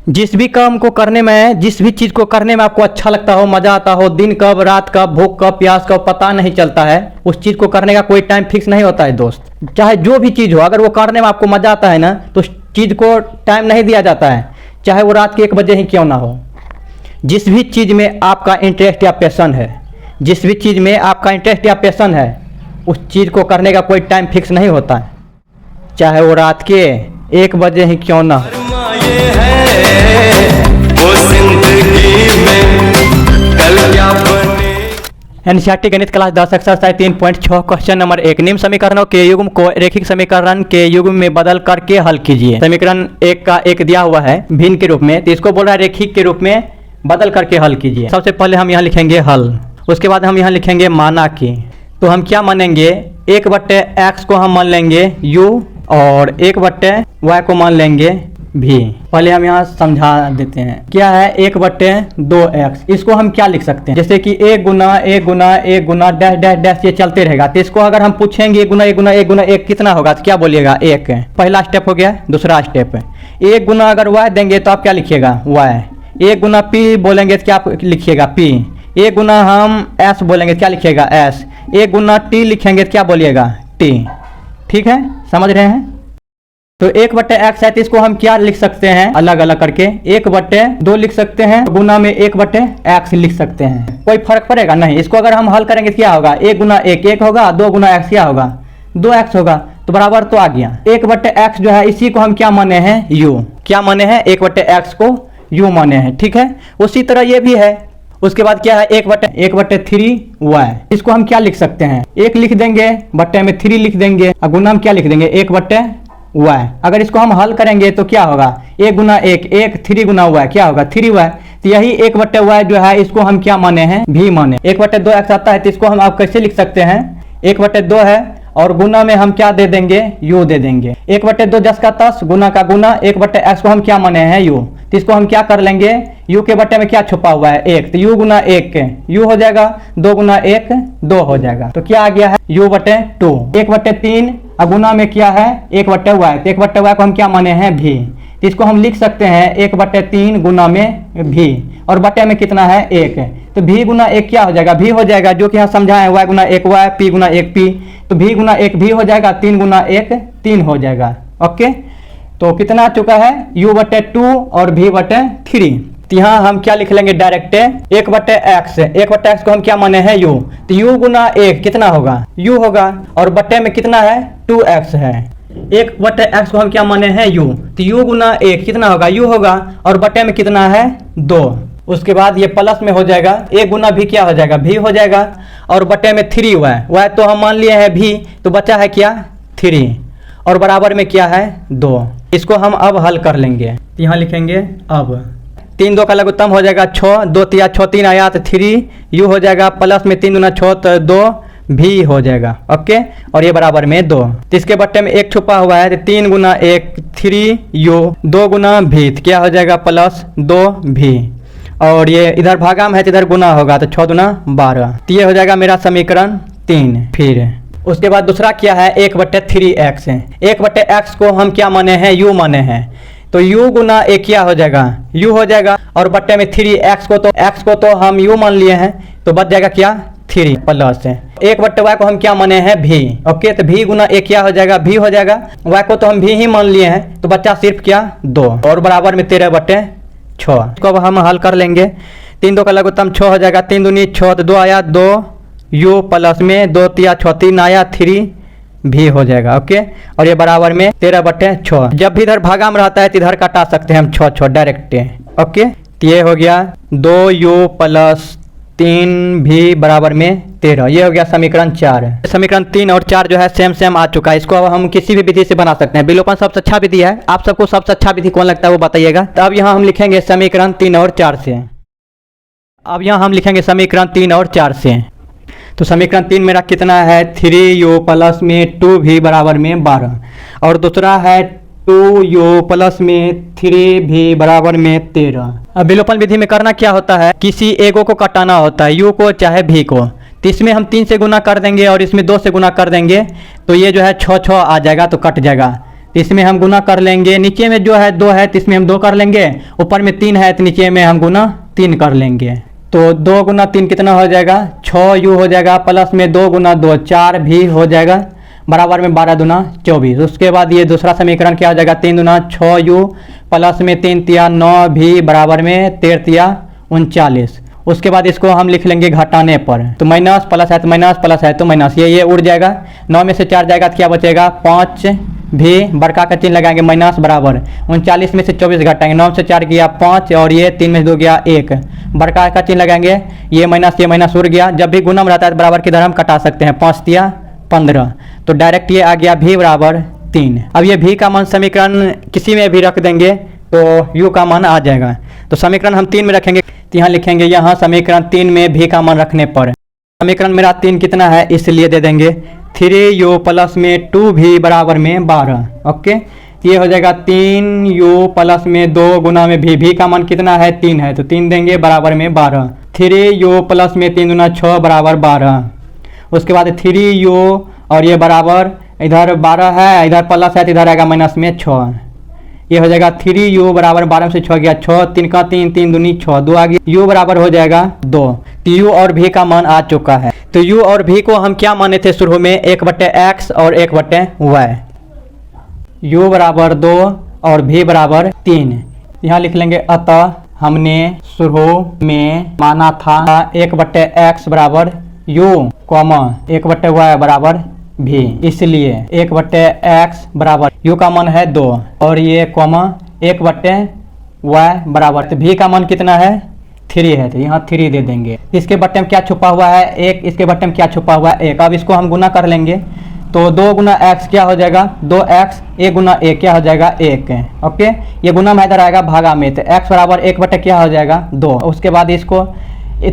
जिस भी काम को करने में, जिस भी चीज़ को करने में आपको अच्छा लगता हो, मज़ा आता हो, दिन कब, रात कब, भूख कब, प्यास कब, पता नहीं चलता है। उस चीज़ को करने का कोई टाइम फिक्स नहीं होता है दोस्त। चाहे जो भी चीज़ हो, अगर वो करने में आपको मज़ा आता है ना, तो उस चीज़ को टाइम नहीं दिया जाता है, चाहे वो रात के 1 बजे ही क्यों ना हो। जिस भी चीज़ में आपका इंटरेस्ट या पैशन है, जिस भी चीज़ में आपका इंटरेस्ट या पैशन है, उस चीज़ को करने का कोई टाइम फिक्स नहीं होता है, चाहे वो रात के 1 बजे ही क्यों ना हो। एनसीईआरटी गणित क्लास 10 एक्सरसाइज 3.6 क्वेश्चन नंबर 1, निम्न समीकरणों के युग्म को रेखिक समीकरण के युग्म में बदल करके हल कीजिए। समीकरण 1 का 1 दिया हुआ है भिन्न के रूप में, तो इसको बोल रहा है रेखिक के रूप में बदल करके हल कीजिए। सबसे पहले हम यहाँ लिखेंगे हल, उसके बाद हम यहाँ लिखेंगे माना कि। तो हम क्या मानेंगे, 1/x को हम मान लेंगे u और 1/y को मान लेंगे भी। पहले हम यहाँ समझा देते हैं क्या है 1/2x। इसको हम क्या लिख सकते हैं, जैसे कि 1 गुना 1 गुना 1 गुना डैश डैश डैश ये चलते रहेगा। तो इसको अगर हम पूछेंगे 1 गुना 1 गुना 1 गुना 1 कितना होगा, तो क्या बोलिएगा 1। पहला स्टेप हो गया। दूसरा स्टेप 1 गुना अगर y देंगे तो आप क्या लिखिएगा y। 1 गुना p बोलेंगे तो क्या लिखिएगा p। 1 गुना हम s बोलेंगे तो क्या लिखिएगा s। 1 गुना t लिखेंगे तो क्या बोलिएगा t। ठीक है, समझ रहे हैं। तो 1/x है, तो इसको हम क्या लिख सकते हैं अलग अलग करके, 1/2 लिख सकते हैं, गुना में 1/x लिख सकते हैं। कोई फर्क पड़ेगा नहीं। इसको अगर हम हल करेंगे तो क्या होगा, 1 गुना 1 1 होगा, 2 गुना x क्या होगा 2x होगा, तो बराबर तो आ गया। 1/x जो है इसी को हम क्या माने हैं u। क्या माने हैं 1/x को u माने हैं। ठीक है, उसी तरह ये भी है। उसके बाद क्या है 1/3y। इसको हम क्या लिख सकते हैं, 1 लिख देंगे, बट्टे में 3 लिख देंगे, और गुना में क्या लिख देंगे 1/y। अगर इसको हम हल करेंगे तो क्या होगा 1 गुना 1 1 3 गुना y क्या होगा 3y। तो यही 1/y जो है इसको हम क्या माने हैं भी माने। 1/2x आता है, तो इसको हम आप कैसे लिख सकते हैं 1/2 है और गुना में हम क्या दे देंगे u दे देंगे। 1/2 10 का 10 गुना का गुना 1/x को हम क्या माने हैं u। तो इसको हम क्या कर लेंगे u के बट्टे में क्या छुपा हुआ है 1, तो u गुना 1 u हो जाएगा, 2 गुना 1 2 हो जाएगा। तो क्या आ गया है u/2। 1/3 और गुना में क्या है 1/y। तो 1/y को हम क्या माने हैं भी। तो इसको हम लिख सकते हैं 1/3 गुना में भी, और बट्टे में कितना है 1। तो भी गुना 1 क्या हो जाएगा भी हो जाएगा, जो कि यहाँ समझाएं y गुना 1 y p गुना 1 p। तो भी गुना 1 भी हो जाएगा, 3 गुना 1 3 हो जाएगा। ओके, तो कितना आ चुका है u/2 और v/3। तो यहाँ हम क्या लिख लेंगे डायरेक्ट 1/x। 1/x को हम क्या माने हैं u। तो u गुना 1 कितना होगा u होगा, और बट्टे में कितना है 2x है। 1/x को हम क्या माने हैं u। तो u गुना 1 कितना होगा u होगा, और बट्टे में कितना है 2। उसके बाद ये प्लस में हो जाएगा, 1 गुना भी क्या हो जाएगा भी हो जाएगा, और बट्टे में 3y तो हम मान लिए हैं भी, तो बचा है क्या 3, और बराबर में क्या है 2। इसको हम अब हल कर लेंगे। यहाँ लिखेंगे अब 3 2 का लघुत्तम हो जाएगा 6, 2 3 6 3 आया तो 3 u हो जाएगा, प्लस में 3 गुना 6 तो 2 भी हो जाएगा। ओके, और ये बराबर में 2। तो इसके बट्टे में 1 छुपा हुआ है, तो 3 गुना 1 3 u, 2 गुना भी तो क्या हो जाएगा प्लस 2 भी, और ये इधर भागा में है तो इधर गुना होगा, तो 6 दूना 12। तो ये हो जाएगा मेरा समीकरण 3। फिर उसके बाद दूसरा क्या है 1/3x। 1/x को हम क्या माने हैं u माने हैं, तो u गुना 1 क्या हो जाएगा u हो जाएगा, और बट्टे में 3x को तो हम u मान लिए हैं, तो बच जाएगा क्या 3 प्लस 1/y को हम क्या माने हैं भी। ओके, तो भी गुना 1 क्या हो जाएगा भी हो जाएगा, y को तो हम भी ही मान लिए हैं, तो बच्चा सिर्फ क्या 2, और बराबर में 13/6। इसको अब हम हल कर लेंगे। 3 2 का लघुत्तम 6 हो जाएगा, 3 दूनी 6 तो 2 आया 2 u, प्लस में 2 3 6 3 आया 3 भी हो जाएगा। ओके, और ये बराबर में 13/6। जब भी इधर भागा में रहता है तो इधर काटा सकते हैं हम 6 डायरेक्ट। ओके, तो ये हो गया 2u प्लस 3 भी बराबर में 13। ये हो गया समीकरण 4। समीकरण 3 और 4 जो है सेम आ चुका है। इसको अब हम किसी भी विधि से बना सकते हैं। विलोपन सबसे अच्छा विधि है। आप सबको सबसे अच्छा विधि कौन लगता है वो बताइएगा। तो अब यहाँ हम लिखेंगे समीकरण 3 और 4 से। अब यहाँ हम लिखेंगे समीकरण 3 और 4 से। तो समीकरण 3 मेरा कितना है 3u प्लस में 2 भी बराबर में 12, और दूसरा है 2u प्लस में 3 भी बराबर में 13। अब विलोपन विधि में करना क्या होता है, किसी एगो को कटाना होता है, u को चाहे v को। तो इसमें हम 3 से गुना कर देंगे और इसमें 2 से गुना कर देंगे, तो ये जो है 6 6 आ जाएगा, तो कट जाएगा। तो इसमें हम गुना कर लेंगे, नीचे में जो है 2 है तो इसमें हम 2 कर लेंगे, ऊपर में 3 है तो नीचे में हम गुना 3 कर लेंगे। तो 2 गुना 3 कितना हो जाएगा 6u हो जाएगा, प्लस में 2 गुना 2 4 भी हो जाएगा, बराबर में 12 दूना 24। उसके बाद ये दूसरा समीकरण क्या हो जाएगा 3 दूना 6u प्लस में 3 तिया 9 भी बराबर में 13 तिया 39। उसके बाद इसको हम लिख लेंगे घटाने पर, तो माइनस प्लस है तो माइनस, प्लस है तो माइनस, ये उड़ जाएगा। 9 में से 4 जाएगा तो क्या बचेगा 5 भी बड़का का चिन्ह लगाएंगे माइनस बराबर 39 में से 24 घटाएंगे, 9 से 4 गया 5 और ये 3 में से 2 गया 1, बड़का का चिन्ह लगाएंगे, ये माइनस उड़ गया। जब भी गुणम रहता है तो बराबर की तरह हम कटा सकते हैं, 5 तिया 15, तो डायरेक्ट ये आ गया भी बराबर 3। अब ये भी का मान समीकरण किसी में भी रख देंगे तो u का मान आ जाएगा। तो समीकरण हम 3 में रखेंगे, तो यहाँ लिखेंगे यहाँ समीकरण 3 में भी का मान रखने पर समीकरण मेरा 3 कितना है इसलिए दे देंगे 3u प्लस में 2 भी बराबर में 12। ओके, ये हो जाएगा 3u प्लस में 2 गुना में भी का मान कितना है 3 है, तो 3 देंगे बराबर में 12। 3u प्लस में 3 गुना 6 बराबर 12। उसके बाद 3u और ये बराबर इधर 12 है, इधर प्लस है तो इधर आएगा माइनस में 6, ये हो जाएगा 3u बराबर 12 से 6 गया 6, 3 का 3 3 दूनी 6, 2 आ गया, u बराबर हो जाएगा 2। तो u और v का मान आ चुका है। तो u और v को हम क्या माने थे शुरू में 1/x और 1/y, u बराबर 2 और v बराबर 3। यहाँ लिख लेंगे अतः हमने शुरू में माना था 1/x बराबर u, 1/y बराबर भी, इसलिए 1/x बराबर u का मान है 2 और ये 1/y बराबर, तो v का मान कितना है 3 है, तो यहाँ 3 दे देंगे। इसके बट्टे में क्या छुपा हुआ है 1, इसके बट्टे में क्या छुपा हुआ है 1। अब इसको हम गुना कर लेंगे, तो 2 गुना x क्या हो जाएगा 2x, 1 गुना 1 क्या हो जाएगा 1। ओके, ये गुना में इधर आएगा भागा में, तो x बराबर 1 क्या हो जाएगा 2। उसके बाद इसको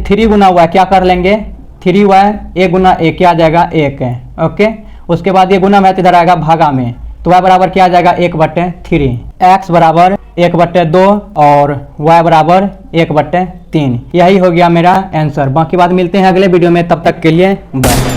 3 गुना हुआ क्या कर लेंगे 3y, 1 गुना 1 क्या आ जाएगा 1। ओके, उसके बाद ये गुना में इधर आएगा भागा में, तो y बराबर क्या आ जाएगा 1/3, x बराबर 1/2 और y बराबर 1/3। यही हो गया मेरा आंसर। बाकी बात मिलते हैं अगले वीडियो में, तब तक के लिए बाय।